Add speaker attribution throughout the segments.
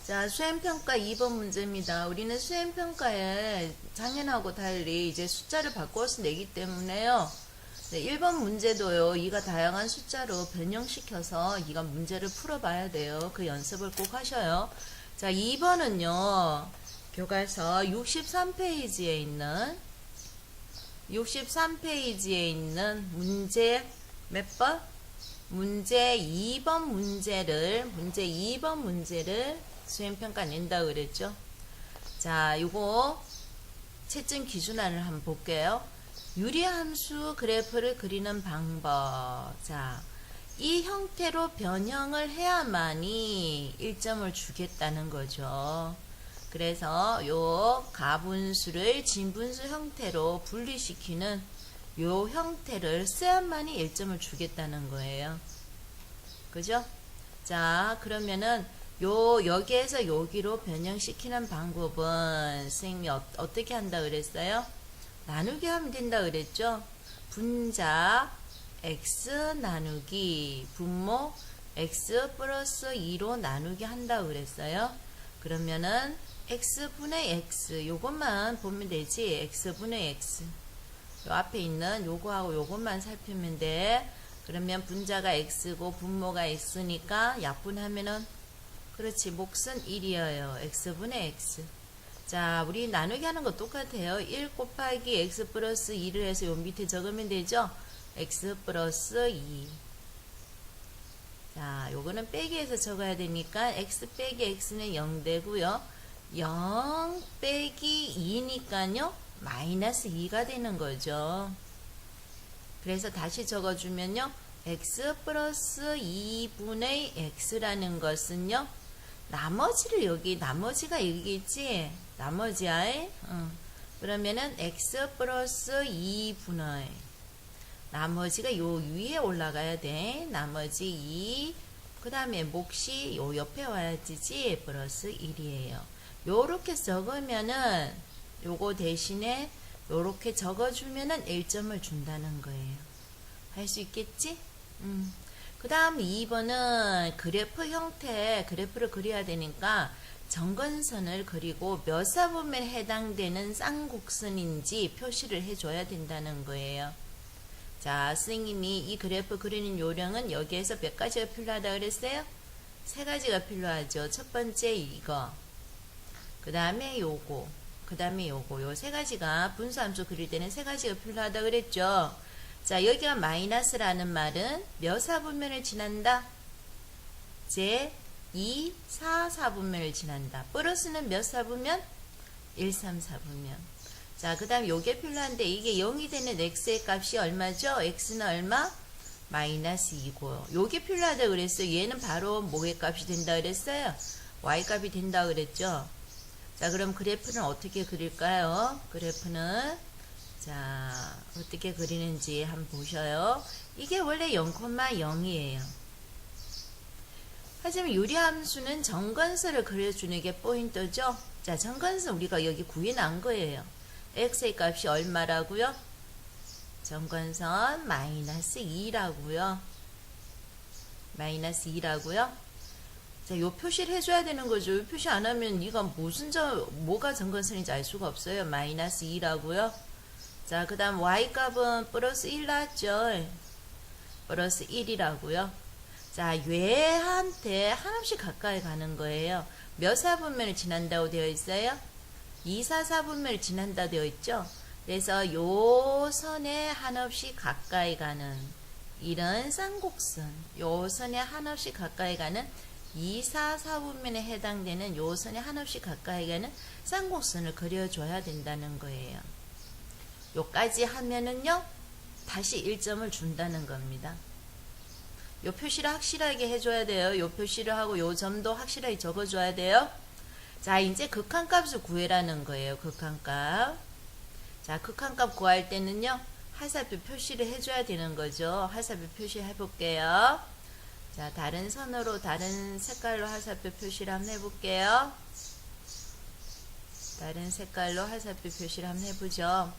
Speaker 1: 자, 수행평가 2번 문제입니다. 우리는 수행평가에 작년하고 달리 이제 숫자를 바꿔서 내기 때문에요. 네, 1번 문제도요. 이가 다양한 숫자로 변형시켜서 이가 문제를 풀어봐야 돼요. 그 연습을 꼭 하셔요. 자, 2번은요. 교과서 63페이지에 있는 문제 몇 번? 문제 2번 문제를 수행평가 낸다 그랬죠. 자, 요거 채점 기준안을 한번 볼게요. 유리함수 그래프를 그리는 방법. 자, 이 형태로 변형을 해야만이 1점을 주겠다는 거죠. 그래서 요 가분수를 진분수 형태로 분리시키는 요 형태를 써야만이 1점을 주겠다는 거예요. 그죠? 자, 그러면은 여기에서 여기로 변형시키는 방법은 선생님이 어떻게 한다 그랬어요? 나누기 하면 된다 그랬죠? 분자 x 나누기 분모 x 플러스 2로 나누기 한다 그랬어요. 그러면은 x분의 x 요것만 보면 되지. x분의 x 요 앞에 있는 요거하고 요것만 살피면 돼. 그러면 분자가 x고 분모가 x니까 약분하면은 그렇지, 몫은 1이에요. x분의 x. 자, 우리 나누기 하는 거 똑같아요. 1 곱하기 x 플러스 2를 해서 요 밑에 적으면 되죠. x 플러스 2. 자, 요거는 빼기해서 적어야 되니까 x 빼기 x는 0 되고요. 0 빼기 2니까요. 마이너스 2가 되는 거죠. 그래서 다시 적어주면요. x 플러스 2분의 x라는 것은요. 나머지가 여기 있지? 나머지야. 그러면은 x 플러스 2분의 나머지가 요 위에 올라가야 돼. 나머지 2. 그 다음에 몫이 요 옆에 와야지. 플러스 1이에요. 요렇게 적으면은 요거 대신에 요렇게 적어주면은 1점을 준다는 거예요. 할 수 있겠지? 그 다음 2번은 그래프 형태, 그래프를 그려야 되니까 정건선을 그리고 몇 사분면에 해당되는 쌍곡선인지 표시를 해줘야 된다는 거예요. 자, 선생님이 이 그래프 그리는 요령은 여기에서 몇 가지가 필요하다 그랬어요? 세 가지가 필요하죠. 첫 번째 이거, 그 다음에 요거, 그 다음에 요거, 요 세 가지가 분수함수 그릴 때는 세 가지가 필요하다 그랬죠. 자, 여기가 마이너스라는 말은 몇 사분면을 지난다? 제 2, 4, 4분면을 지난다. 플러스는 몇 사분면? 1, 3, 4분면. 자, 그 다음 요게 필요한데 이게 0이 되는 x의 값이 얼마죠? x는 얼마? 마이너스 2고요. 요게 필요하다 그랬어요. 얘는 바로 뭐의 값이 된다 그랬어요? y 값이 된다 그랬죠. 자, 그럼 그래프는 어떻게 그릴까요? 그래프는 자, 어떻게 그리는지 한번 보셔요. 이게 원래 0,0이에요. 하지만 유리함수는 정건선을 그려주는 게 포인트죠. 자, 정건선 우리가 여기 구해놓은 거예요. x의 값이 얼마라고요? 정건선 마이너스 2라고요. 마이너스 2라고요. 자, 요 표시를 해줘야 되는 거죠. 요 표시 안 하면 이가 뭐가 정건선인지 알 수가 없어요. 마이너스 2라고요. 자, 그 다음 y값은 플러스 1 나왔죠. 플러스 1이라고요. 자, 얘한테 한없이 가까이 가는 거예요. 몇 사분면을 지난다고 되어 있어요? 2, 4, 4분면을 지난다 되어 있죠. 그래서 요 선에 한없이 가까이 가는 이런 쌍곡선, 요 선에 한없이 가까이 가는 2, 4, 4분면에 해당되는 요 선에 한없이 가까이 가는 쌍곡선을 그려줘야 된다는 거예요. 요까지 하면은요, 다시 1점을 준다는 겁니다. 요 표시를 확실하게 해줘야 돼요. 요 표시를 하고 요 점도 확실하게 적어줘야 돼요. 자, 이제 극한값을 구해라는 거예요. 극한값. 자, 극한값 구할 때는요, 화살표 표시를 해줘야 되는 거죠. 화살표 표시 해볼게요. 자, 다른 선으로, 다른 색깔로 화살표 표시를 한번 해볼게요. 다른 색깔로 화살표 표시를 한번 해보죠.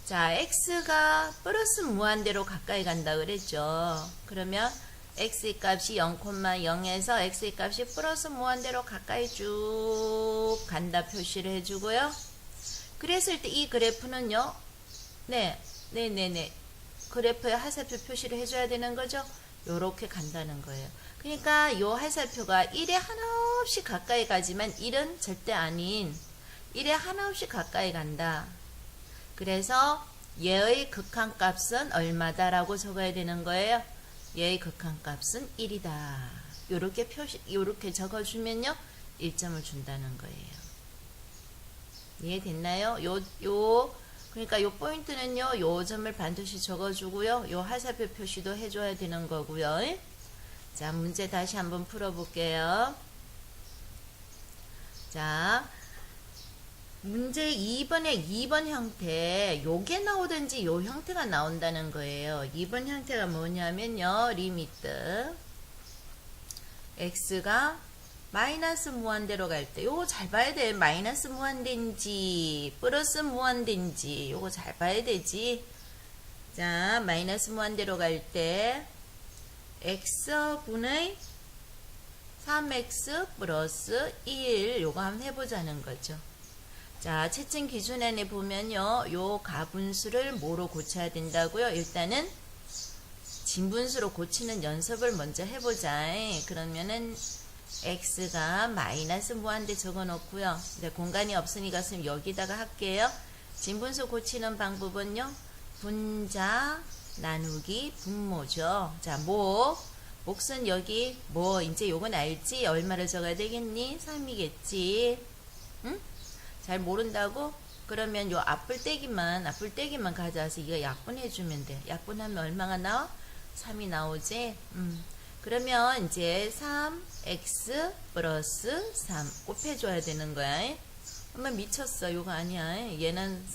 Speaker 1: 자, x가 플러스 무한대로 가까이 간다 그랬죠. 그러면 x의 값이 0,0에서 x의 값이 플러스 무한대로 가까이 쭉 간다 표시를 해주고요. 그랬을 때 이 그래프는요. 네네네. 그래프에 하살표 표시를 해줘야 되는 거죠. 요렇게 간다는 거예요. 그러니까 요 하살표가 1에 한없이 가까이 가지만 1은 절대 아닌 1에 한없이 가까이 간다. 그래서 얘의 극한값은 얼마다 라고 적어야 되는 거예요. 얘의 극한값은 1이다. 요렇게 적어주면요 1점을 준다는 거예요. 이해됐나요? 그러니까 요 포인트는요 요 점을 반드시 적어주고요 요 하살표 표시도 해줘야 되는 거고요. 자, 문제 다시 한번 풀어볼게요. 자, 문제 2번에 2번 형태, 요게 나오든지 요 형태가 나온다는 거예요. 2번 형태가 뭐냐면요, 리미트 x가 마이너스 무한대로 갈 때, 요거 잘 봐야 돼. 마이너스 무한대인지 플러스 무한대인지 요거 잘 봐야 되지. 자, 마이너스 무한대로 갈 때 x분의 3x 플러스 1 요거 한번 해보자는 거죠. 자, 채점 기준안에 보면요. 요 가분수를 뭐로 고쳐야 된다고요? 일단은 진분수로 고치는 연습을 먼저 해보자. 그러면은 x가 마이너스 무한대 적어놓고요. 근데 공간이 없으니까 지금 여기다가 할게요. 진분수 고치는 방법은요. 분자 나누기 분모죠. 자, 몫은 여기 이제 요건 알지? 얼마를 적어야 되겠니? 3이겠지. 응? 잘 모른다고? 그러면 요 앞불떼기만 가져와서 이거 약분해주면 돼. 약분하면 얼마가 나와? 3이 나오지? 그러면 이제 3x 플러스 3 곱해줘야 되는 거야. 엄마 미쳤어. 요거 아니야. 얘는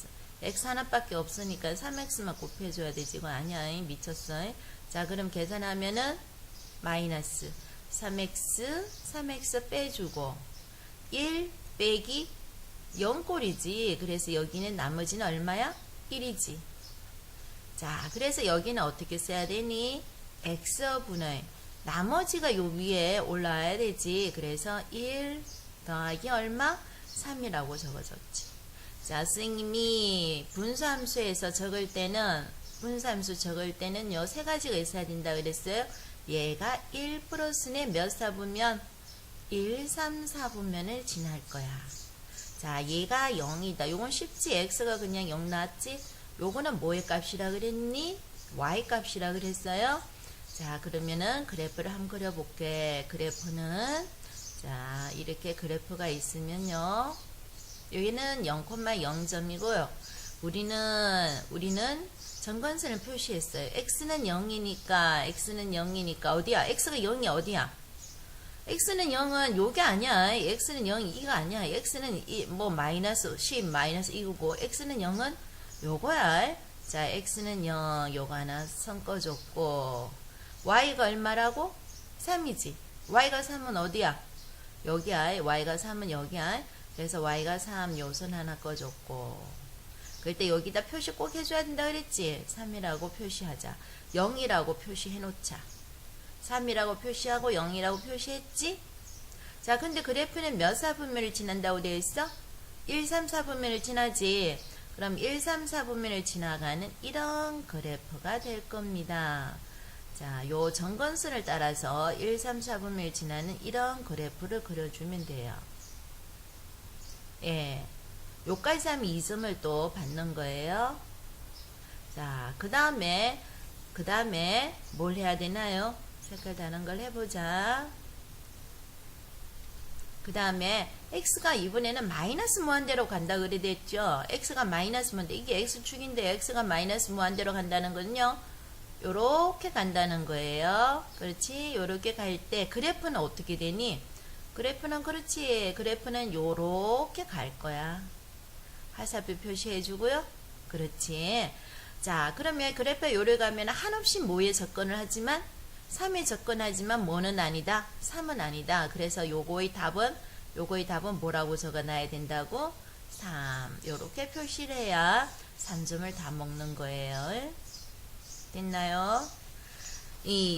Speaker 1: x 하나밖에 없으니까 3x만 곱해줘야 되지. 이거 아니야. 미쳤어. 자, 그럼 계산하면은 마이너스 3x 빼주고 1 빼기 0꼴이지. 그래서 여기는 나머지는 얼마야? 1이지. 자, 그래서 여기는 어떻게 써야 되니? x분의 나머지가 요 위에 올라와야 되지. 그래서 1 더하기 얼마? 3이라고 적어줬지. 자, 선생님이 분수함수에서 적을 때는 요 세 가지가 있어야 된다 그랬어요. 얘가 1 플러스네 몇 사분면? 1, 3, 4분면을 지날 거야. 자, 얘가 0이다. 요건 쉽지. x가 그냥 0 나왔지? 요거는 뭐의 값이라 그랬니? y 값이라 그랬어요. 자, 그러면은 그래프를 한번 그려볼게. 그래프는 자, 이렇게 그래프가 있으면요. 여기는 0,0점이고요. 우리는 정관선을 표시했어요. x는 0이니까 어디야? x가 0이 어디야? x는 0은 요게 아니야. x는 0이 이거 아니야. x는 마이너스 10 마이너스 이거고 x는 0은 요거야. 자, x는 0 요거 하나 선 꺼줬고 y가 얼마라고? 3이지. y가 3은 어디야? 여기야. y가 3은 여기야. 그래서 y가 3 요선 하나 꺼줬고 그때 여기다 표시 꼭 해줘야 된다 그랬지. 3이라고 표시하자. 0이라고 표시해놓자. 3이라고 표시하고 0이라고 표시했지? 자, 근데 그래프는 몇 사분면을 지난다고 되어 있어? 1, 3, 4분면을 지나지. 그럼 1, 3, 4분면을 지나가는 이런 그래프가 될 겁니다. 자, 요 정건선을 따라서 1, 3, 4분면을 지나는 이런 그래프를 그려주면 돼요. 예. 요까지 하면 2점을 또 받는 거예요. 자, 그 다음에 뭘 해야 되나요? 색깔 다른 걸 해보자. 그 다음에 x가 이번에는 마이너스 무한대로 간다 그랬죠. x가 마이너스 무한대. 이게 x축인데 x가 마이너스 무한대로 간다는 거는요. 요렇게 간다는 거예요. 그렇지? 요렇게 갈 때 그래프는 어떻게 되니? 그래프는 그렇지. 그래프는 요렇게 갈 거야. 하살표 표시해 주고요. 그렇지. 자, 그러면 그래프에 요래 가면 한없이 뭐에 접근을 하지만 3에 접근하지만 뭐는 아니다? 3은 아니다. 그래서 요거의 답은 뭐라고 적어놔야 된다고? 3. 요렇게 표시를 해야 3점을 다 먹는 거예요. 됐나요?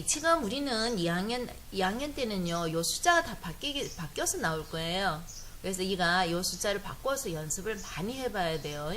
Speaker 1: 지금 우리는 2학년 때는요, 요 숫자가 다 바뀌어서 나올 거예요. 그래서 이가 요 숫자를 바꿔서 연습을 많이 해봐야 돼요.